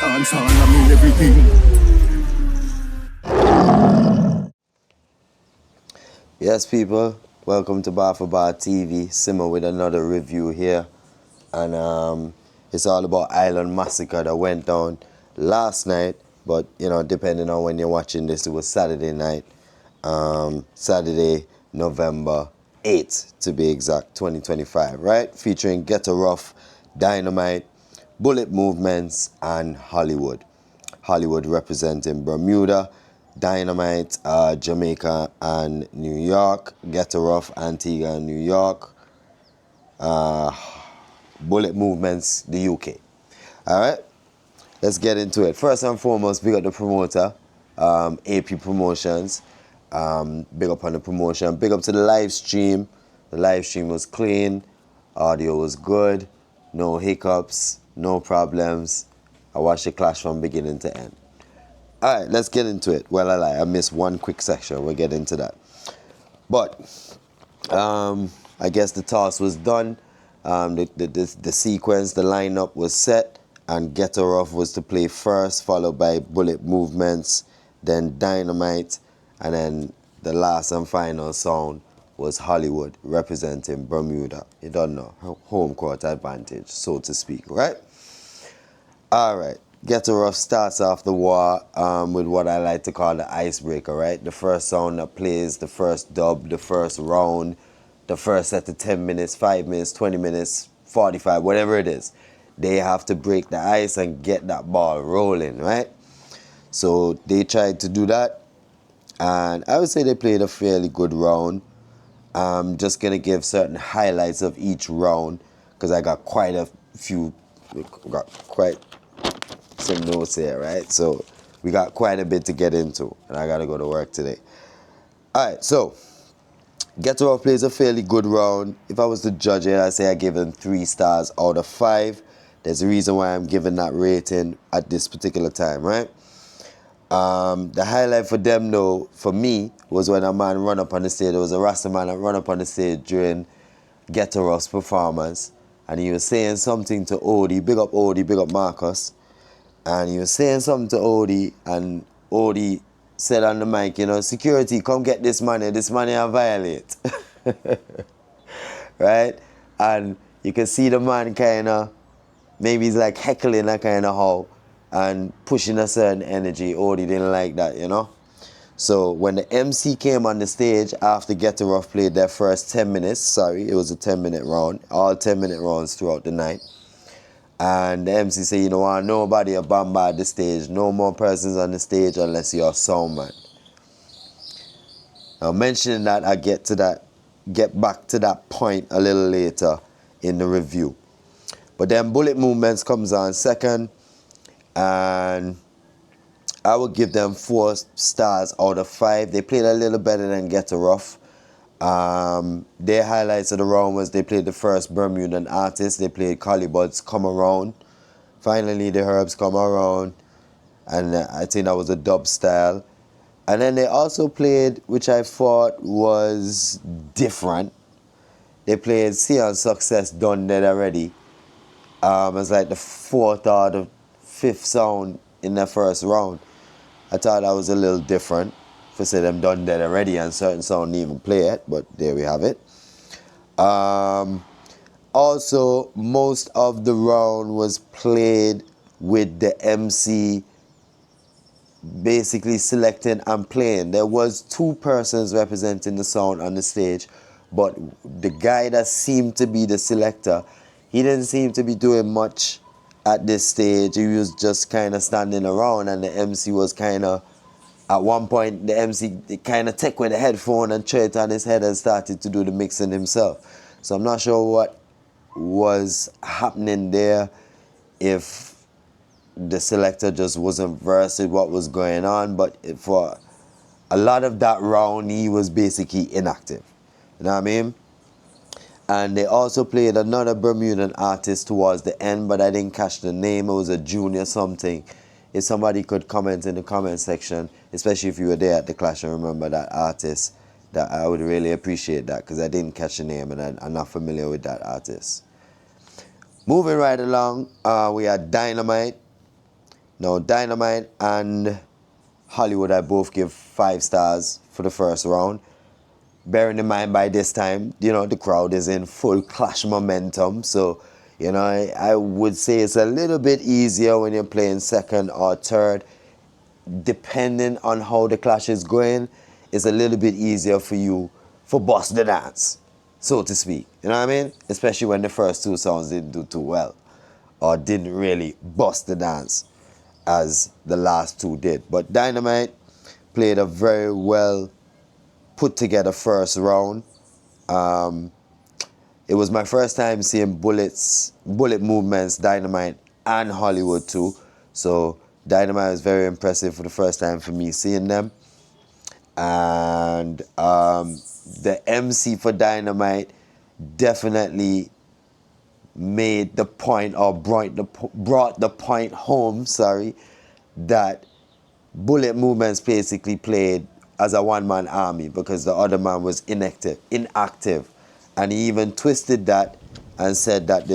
Dance all, I mean everything. Yes, people, welcome to Bar for Bar TV. Simmer with another review here. And it's all about Island Massacre that went down last night. But, you know, depending on when you're watching this, it was Saturday night. Saturday, November 8th, to be exact, 2025, right? Featuring Ghetto Ruff, Dynamite, Bullet Movements, and Hollywood. Hollywood representing Bermuda, Dynamite, Jamaica and New York, Ghetto Ruff, Antigua and New York, Bullet Movements, the UK. Alright, let's get into it. First and foremost, big up the promoter, AP Promotions. Big up on the promotion. Big up to the live stream. The live stream was clean, audio was good, no hiccups, no problems. I watched the clash from beginning to end. Alright, let's get into it. Well, I missed one quick section. We'll get into that. But I guess the toss was done. The sequence, the lineup was set, and Ghetto Ruff was to play first, followed by Bullet Movements, then Dynamite, and then the last and final sound was Hollywood, representing Bermuda. You don't know, home court advantage, so to speak, right? Alright, Ghetto Ruff starts off the war with what I like to call the icebreaker, right? The first sound that plays, the first dub, the first round, the first set of 10 minutes, 5 minutes, 20 minutes, 45, whatever it is. They have to break the ice and get that ball rolling, right? So they tried to do that, and I would say they played a fairly good round. I'm just going to give certain highlights of each round because I got quite a few, got quite some notes here, right? So we got quite a bit to get into, and I got to go to work today. All right, so Ghetto Ruff plays a fairly good round. If I was to judge it, I'd say I give him 3 stars out of 5. There's a reason why I'm giving that rating at this particular time, right? The highlight for them, though, for me, was when a man run up on the stage. There was a Rasta man that run up on the stage during Ghetto Ruff's performance, and he was saying something to Odie, big up Marcus, and he was saying something to Odie, and Odie said on the mic, you know, security, come get this money I violate. Right? And you can see the man kind of, maybe he's like heckling a kind of how, and pushing a certain energy. Odie didn't like that, you know? So when the MC came on the stage after Ghetto Ruff played their first 10 minutes, it was a 10-minute round, all 10-minute rounds throughout the night. And the MC said, you know what, nobody will bombard the stage, no more persons on the stage unless you're a sound man. Now mentioning that, I get back to that point a little later in the review. But then Bullet Movements comes on second, and I would give them 4 stars out of 5. They played a little better than Ghetto Ruff. Their highlights of the round was they played the first Bermudan artist. They played Collibud's Come Around. Finally, the Herbs Come Around, and I think that was a dub style. And then they also played, which I thought was different. They played See on Success Done Dead Already. It's like the 4th or the 5th sound in the first round. I thought that was a little different. For say them done dead already and certain sound didn't even play it, but there we have it. Also, most of the round was played with the MC basically selecting and playing. There was 2 persons representing the sound on the stage, but the guy that seemed to be the selector, he didn't seem to be doing much at this stage. He was just kind of standing around, and the MC was kind of, at one point, the MC kind of took with the headphone and threw it on his head and started to do the mixing himself. So I'm not sure what was happening there, if the selector just wasn't versed with what was going on, but for a lot of that round, he was basically inactive. You know what I mean? And they also played another Bermudan artist towards the end, but I didn't catch the name. It was a junior something. If somebody could comment in the comment section, especially if you were there at the clash and remember that artist, that I would really appreciate that, because I didn't catch the name and I'm not familiar with that artist. Moving right along, we had Dynamite. Now, Dynamite and Hollywood, I both give 5 stars for the first round. Bearing in mind by this time, the crowd is in full clash momentum. So, I would say it's a little bit easier when you're playing second or third. Depending on how the clash is going, it's a little bit easier for you for bust the dance, so to speak. You know what I mean? Especially when the first 2 songs didn't do too well or didn't really bust the dance as the last 2 did. But Dynamite played a very well put together first round. It was my first time seeing Bullet Movement's Dynamite and Hollywood too. So Dynamite was very impressive for the first time for me seeing them. And the MC for Dynamite definitely made the point, or brought the point home, that Bullet Movements basically played as a one-man army because the other man was inactive. And he even twisted that and said that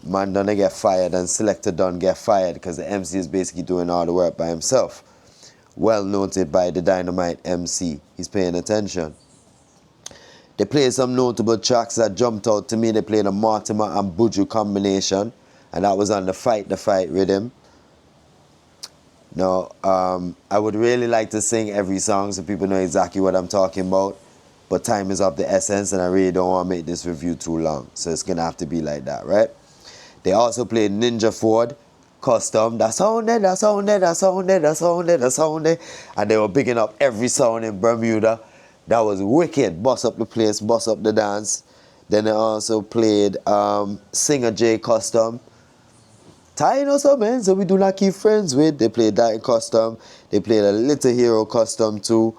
man done get fired and selector done get fired because the MC is basically doing all the work by himself. Well noted by the Dynamite MC. He's paying attention. They played some notable tracks that jumped out to me. They played a Mortimer and Buju combination, and that was on the Fight rhythm. Now, I would really like to sing every song so people know exactly what I'm talking about, but time is of the essence, and I really don't want to make this review too long, so it's going to have to be like that, right? They also played Ninja Ford, Custom, that's sounded, and they were bigging up every sound in Bermuda. That was wicked. Boss up the place, boss up the dance. Then they also played Singer J Custom. Tying us up, man, so we do not keep friends with. They played that in Custom. They played a Little Hero Custom too.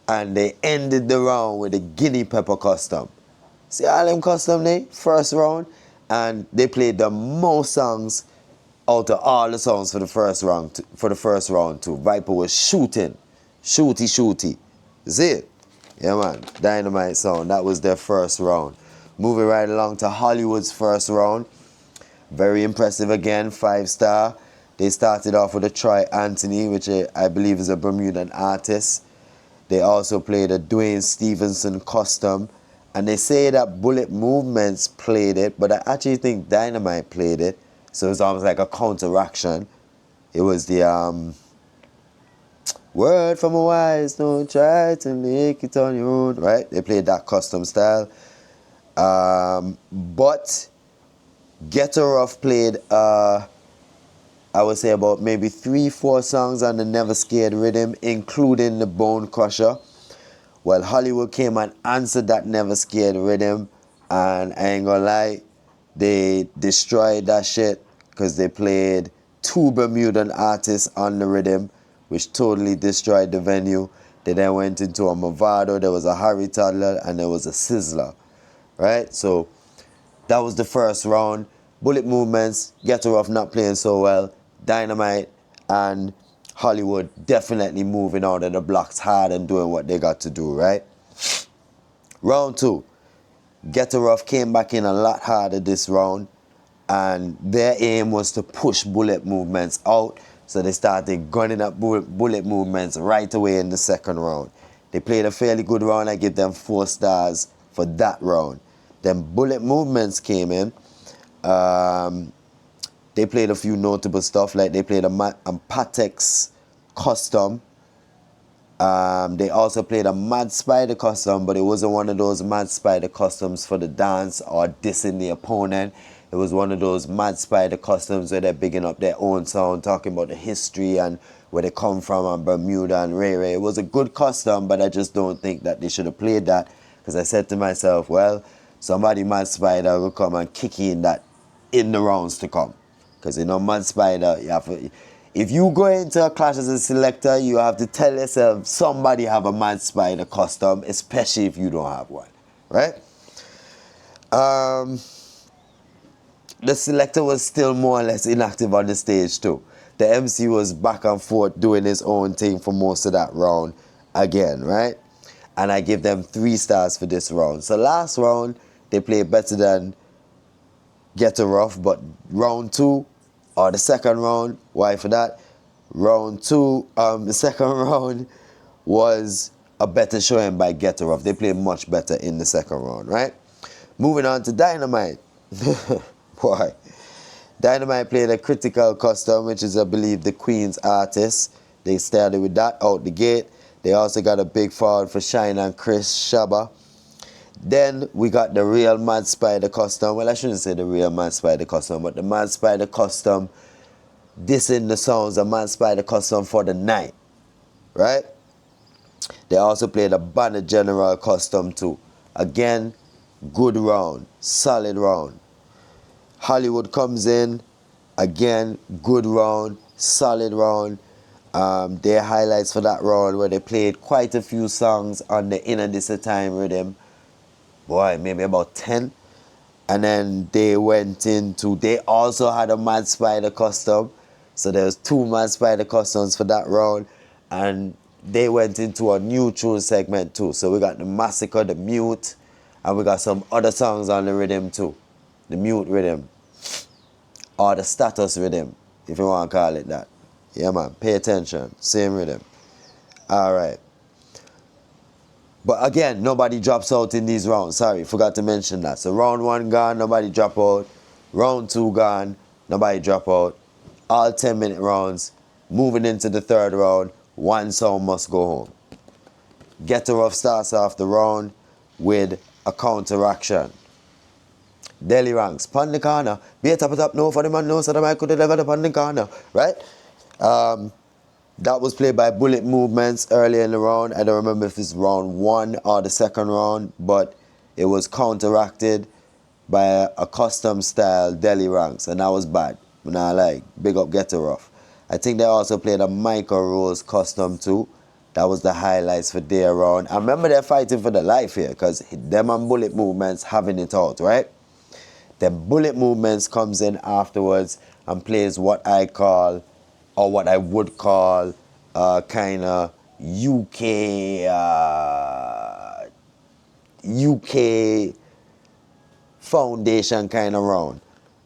And they ended the round with a Guinea Pepper Custom. See all them custom they first round? And they played the most songs out of all the songs for the first round too. Viper was shooting. Shooty. See it? Yeah, man. Dynamite sound. That was their first round. Moving right along to Hollywood's first round. Very impressive again, 5 star. They started off with a Troy Anthony, which I believe is a Bermudan artist. They also played a Dwayne Stevenson Custom. And they say that Bullet Movements played it, but I actually think Dynamite played it. So it's almost like a counteraction. It was the word from a wise, don't try to make it on your own, right? They played that custom style. But Ghetto Ruff played, I would say about maybe 3-4 songs on the Never Scared rhythm, including the Bone Crusher. Well, Hollywood came and answered that Never Scared rhythm, and I ain't gonna lie, they destroyed that shit because they played 2 Bermudan artists on the rhythm, which totally destroyed the venue. They then went into a Movado, there was a Harry Toddler, and there was a Sizzler, right? So that was the first round. Bullet Movements, Ghetto Ruff not playing so well. Dynamite and Hollywood definitely moving out of the blocks hard and doing what they got to do, right? Round 2. Ghetto Ruff came back in a lot harder this round, and their aim was to push Bullet Movements out, so they started gunning up Bullet Movements right away in the second round. They played a fairly good round. I give them 4 stars for that round. Then Bullet Movements came in. They played a few notable stuff, like they played a Patex Custom. They also played a Mad Spider Custom, but it wasn't one of those Mad Spider Customs for the dance or dissing the opponent. It was one of those Mad Spider Customs where they're bigging up their own sound, talking about the history and where they come from and Bermuda and Ray. It was a good custom, but I just don't think that they should have played that, because I said to myself, well, somebody Mad Spider will come and kick in that in the rounds to come. Because Mad Spider, if you go into a clash as a selector, you have to tell yourself somebody have a Mad Spider custom, especially if you don't have one, right? The selector was still more or less inactive on the stage too. The MC was back and forth doing his own thing for most of that round again, right? And I give them 3 stars for this round. So last round, they played better than Ghetto Ruff, but round 2 or the second round, why for that? Round 2, the second round was a better showing by Ghetto Ruff. They played much better in the second round, right? Moving on to Dynamite. Boy. Dynamite played a critical custom, which is, I believe, the Queen's artist. They started with that out the gate. They also got a big forward for Shine and Chris Shabba. Then we got the real Mad Spider custom. Well, I shouldn't say the real Mad Spider custom, but the Mad Spider custom dissing the sounds of Mad Spider custom for the night, right? They also played a Banner General custom too. Again, good round, solid round. Hollywood comes in, again, good round, solid round. Their highlights for that round where they played quite a few songs on the Inner This a Time rhythm. Boy, maybe about 10. And then they went into, they also had a Mad Spider custom. So there was 2 Mad Spider customs for that round. And they went into a new tune segment too. So we got the Massacre, the Mute, and we got some other songs on the rhythm too. The Mute rhythm. Or the Status rhythm, if you want to call it that. Yeah, man, pay attention. Same rhythm. All right. But again, nobody drops out in these rounds. Sorry, forgot to mention that. So round 1 gone, nobody drop out. Round 2 gone, nobody drop out. All 10-minute rounds. Moving into the third round, 1 sound must go home. Ghetto Ruff starts off the round with a counteraction. Delhi ranks, pon the corner. Be a top no for the man knows that I could have never upon the corner. Right? That was played by Bullet Movements earlier in the round. I don't remember if it's round 1 or the second round, but it was counteracted by a custom style Delhi ranks, and that was bad. Now, like, big up Ghetto Ruff. I think they also played a Michael Rose custom too. That was the highlights for their round. I remember they're fighting for the life here, because them and Bullet Movements having it out, right? Then Bullet Movements comes in afterwards and plays what I call, or what I would call, kind of UK foundation kind of round.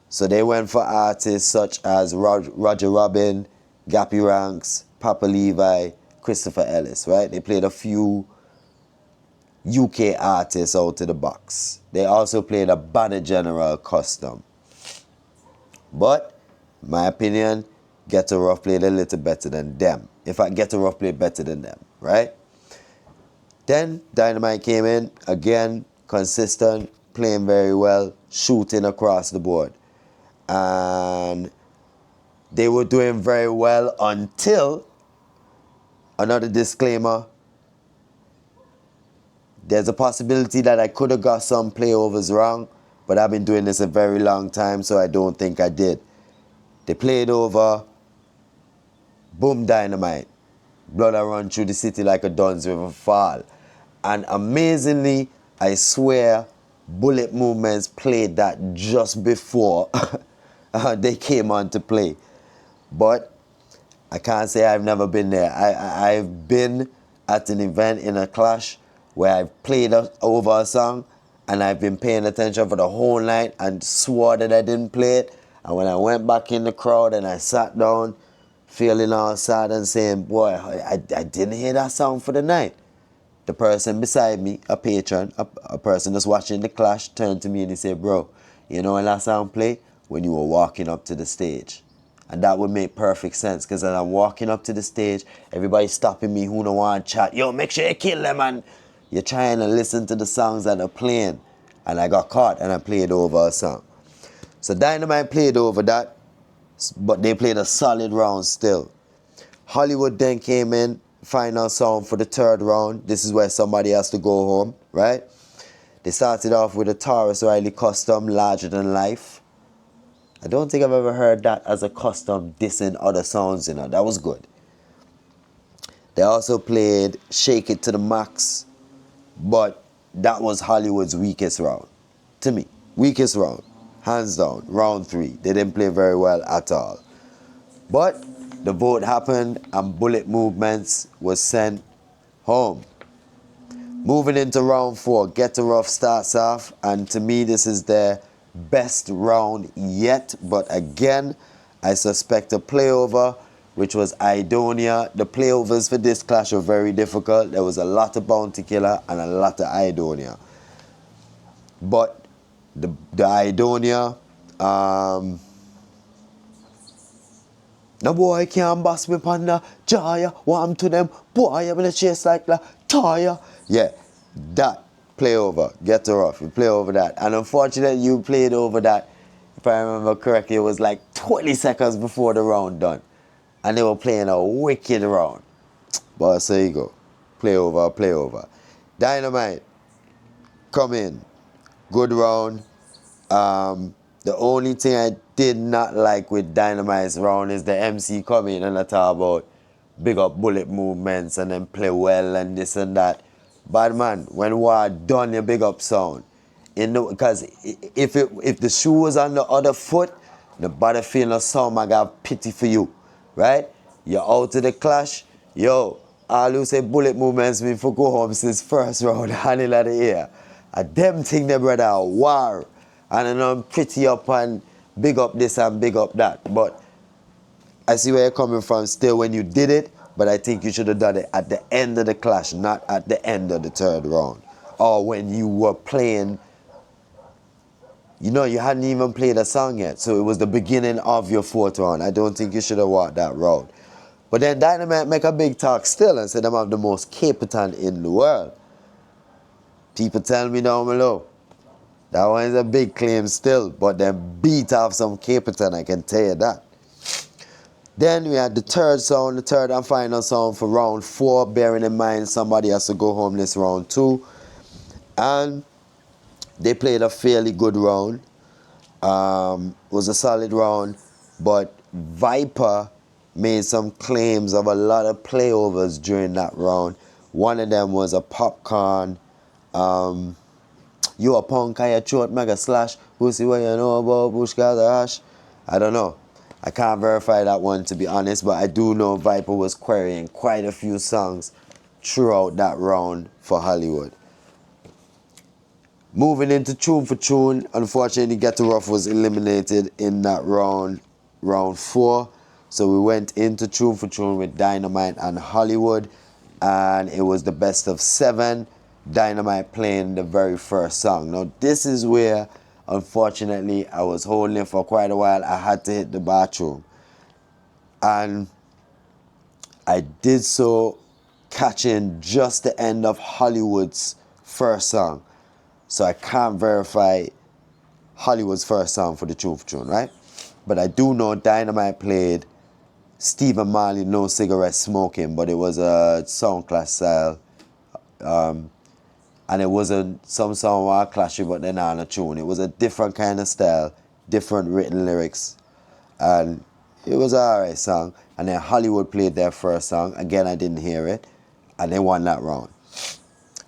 So they went for artists such as Roger Robin, Gappy Ranks, Papa Levi, Christopher Ellis, right? They played a few UK artists out of the box. They also played a Banner General custom. But, in my opinion, Ghetto Ruff played a little better than them. In fact, Ghetto Ruff played better than them, right? Then Dynamite came in, again, consistent, playing very well, shooting across the board. And they were doing very well until, another disclaimer, there's a possibility that I could have got some playovers wrong, but I've been doing this a very long time, so I don't think I did. They played over Boom Dynamite. Blood I run through the city like a Duns River Fall. And amazingly, I swear, Bullet Movements played that just before they came on to play. But I can't say I've never been there. I've been at an event in a clash where I've played over a song and I've been paying attention for the whole night and swore that I didn't play it. And when I went back in the crowd and I sat down, feeling all sad and saying, boy, I didn't hear that song for the night. The person beside me, a patron, a person that's watching the clash, turned to me and he said, bro, you know when that song play? When you were walking up to the stage. And that would make perfect sense, because as I'm walking up to the stage, everybody's stopping me who don't want to chat. Yo, make sure you kill them, man. You're trying to listen to the songs that are playing. And I got caught and I played over a song. So Dynamite played over that, but they played a solid round still. Hollywood then came in, final sound for the third round. This is where somebody has to go home, right? They started off with a Taurus Riley custom, Larger Than Life. I don't think I've ever heard that as a custom dissing other sounds, you know. That was good. They also played Shake It to the Max, but that was Hollywood's weakest round. To me, weakest round. Hands down, round 3. They didn't play very well at all. But the vote happened and Bullet Movements was sent home. Moving into round 4, Ghetto Ruff starts off, and to me this is their best round yet, but again, I suspect a playover, which was Idonia. The playovers for this clash were very difficult. There was a lot of Bounty Killer and a lot of Idonia. But the Idonia, no boy can't boss me panda, Jaya, warm to them, boy, I'm gonna chase like the tire. Yeah, that play over, Ghetto Ruff, you play over that. And unfortunately, you played over that, if I remember correctly, it was like 20 seconds before the round done. And they were playing a wicked round. But so you go, play over, play over. Dynamite, come in, good round. The only thing I did not like with Dynamite's round is the MC come in and I talk about big up bullet movements and then play well and this and that. Bad man, when war done, you big up sound. Because if the shoe was on the other foot, the battlefield of sound, I got pity for you, right? You're out of the clash, yo, all who say bullet movements mean for go home since first round, handle of the year. And them thing, the brother, are war. And then I'm pretty up and big up this and big up that. But I see where you're coming from still when you did it, but I think you should have done it at the end of the clash, not at the end of the third round. Or when you were playing, you know, you hadn't even played a song yet, so it was the beginning of your fourth round. I don't think you should have walked that road. But then Dynamite make a big talk still and say them have the most Capitan in the world. People tell me down below. That one is a big claim still, but then beat off some Capitan, I can tell you that. Then we had the third sound, the third and final sound for round 4, bearing in mind somebody has to go home this round 2. And they played a fairly good round. Was a solid round, but Viper made some claims of a lot of playovers during that round. One of them was a popcorn. You a punk, I a throat, mega slash. Who see what you know about Bush Gather Ash? I don't know. I can't verify that one to be honest, but I do know Viper was querying quite a few songs throughout that round for Hollywood. Moving into Tune for Tune, unfortunately Ghetto Ruff was eliminated in that round 4. So we went into Tune for Tune with Dynamite and Hollywood, and it was the best of 7. Dynamite playing the very first song. Now this is where, unfortunately, I was holding it for quite a while. I had to hit the bathroom. And I did so catching just the end of Hollywood's first song. So I can't verify Hollywood's first song for the Tune for Tune, right? But I do know Dynamite played Stephen Marley, No Cigarette Smoking, but it was a sound clash style. And it wasn't some song were clashy, but then on a tune. It was a different kind of style, different written lyrics. And it was an alright song. And then Hollywood played their first song. Again, I didn't hear it. And they won that round.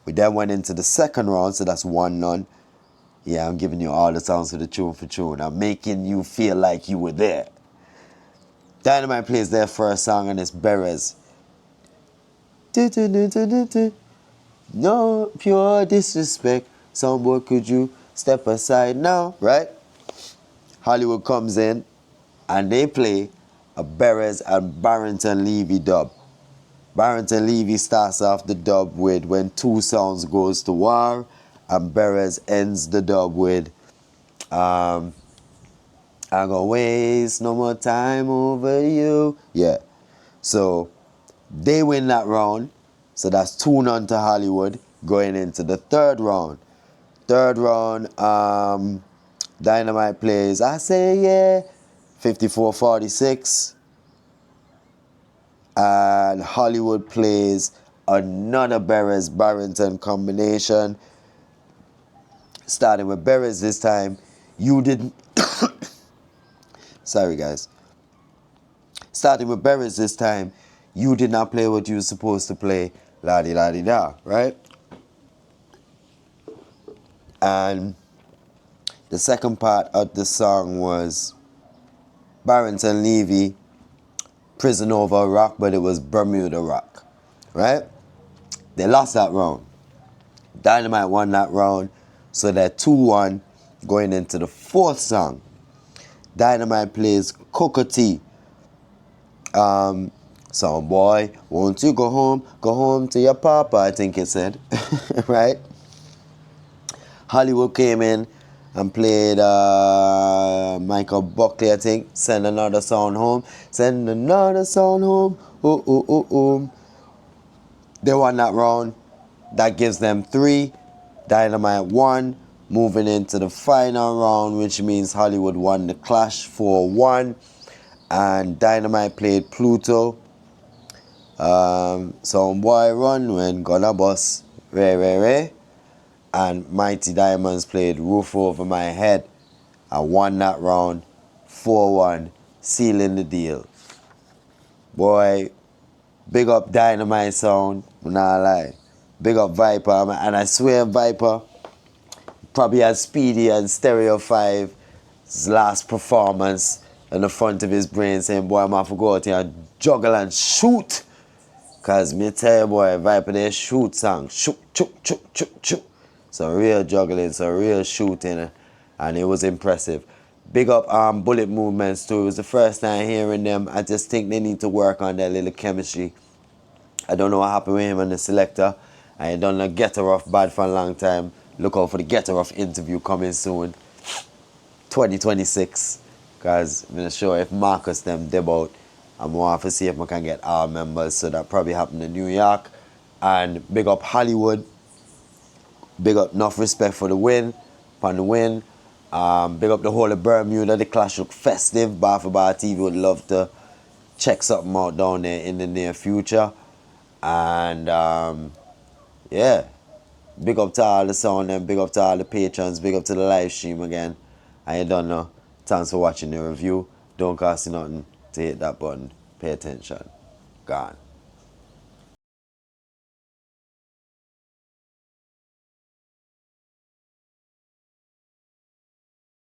We then went into the second round, so that's 1-0. Yeah, I'm giving you all the songs for the Tune for Tune. I'm making you feel like you were there. Dynamite plays their first song, and it's Berez. No pure disrespect. Soundboy, could you step aside now, right? Hollywood comes in, and they play a Berez and Barrington Levy dub. Barrington Levy starts off the dub with When Two Sounds Goes to War, and Berez ends the dub with I'm gonna waste no more time over you. Yeah. So they win that round. So that's 2-0 to Hollywood going into the third round. Third round, Dynamite plays I Say Yeah, 54-46. And Hollywood plays another Berez Barrington combination. Starting with Berez this time. You didn't. Sorry, guys. Starting with Berez this time. You did not play what you were supposed to play. La-di-la-di-da, right? And the second part of the song was Barrington Levy, Prison Over Rock, but it was Bermuda Rock, right? They lost that round. Dynamite won that round, so they're 2-1 Going into the fourth song, Dynamite plays Cocoa Some boy, won't you go home to your papa, I think it said, right? Hollywood came in and played Michael Buckley, I think, Send Another Sound Home, Send Another Sound Home, ooh, ooh, ooh, ooh. They won that round. That gives them 3. Dynamite won. Moving into the final round, which means Hollywood won the clash 4-1. And Dynamite played Pluto. Some boy run when gonna bust. Ray. And Mighty Diamonds played Roof Over My Head. I won that round 4-1, sealing the deal. Boy, big up Dynamite sound, nah lie. Big up Viper, and I swear Viper probably had Speedy and Stereo 5's last performance in the front of his brain saying, boy, I'm going to go out here and juggle and shoot. Because me tell you, boy, Viper, they shoot song. Shoot. Some real juggling, some real shooting, and it was impressive. Big up Bullet Movements too. It was the first time hearing them. I just think they need to work on their little chemistry. I don't know what happened with him and the selector. I ain't done a Ghetto Ruff bad for a long time. Look out for the Ghetto Ruff interview coming soon. 2026. Because I'm not sure if Marcus them debut. I'm going to see if I can get our members. So that probably happened in New York. And big up Hollywood. Big up enough respect for the win. Upon the win. Big up the whole of Bermuda. The clash look festive. Bar for Bar TV would love to check something out down there in the near future. And yeah, big up to all the sound and big up to all the patrons, big up to the live stream again. I don't know. Thanks for watching the review. Don't cost you nothing to hit that button. Pay attention. Gone.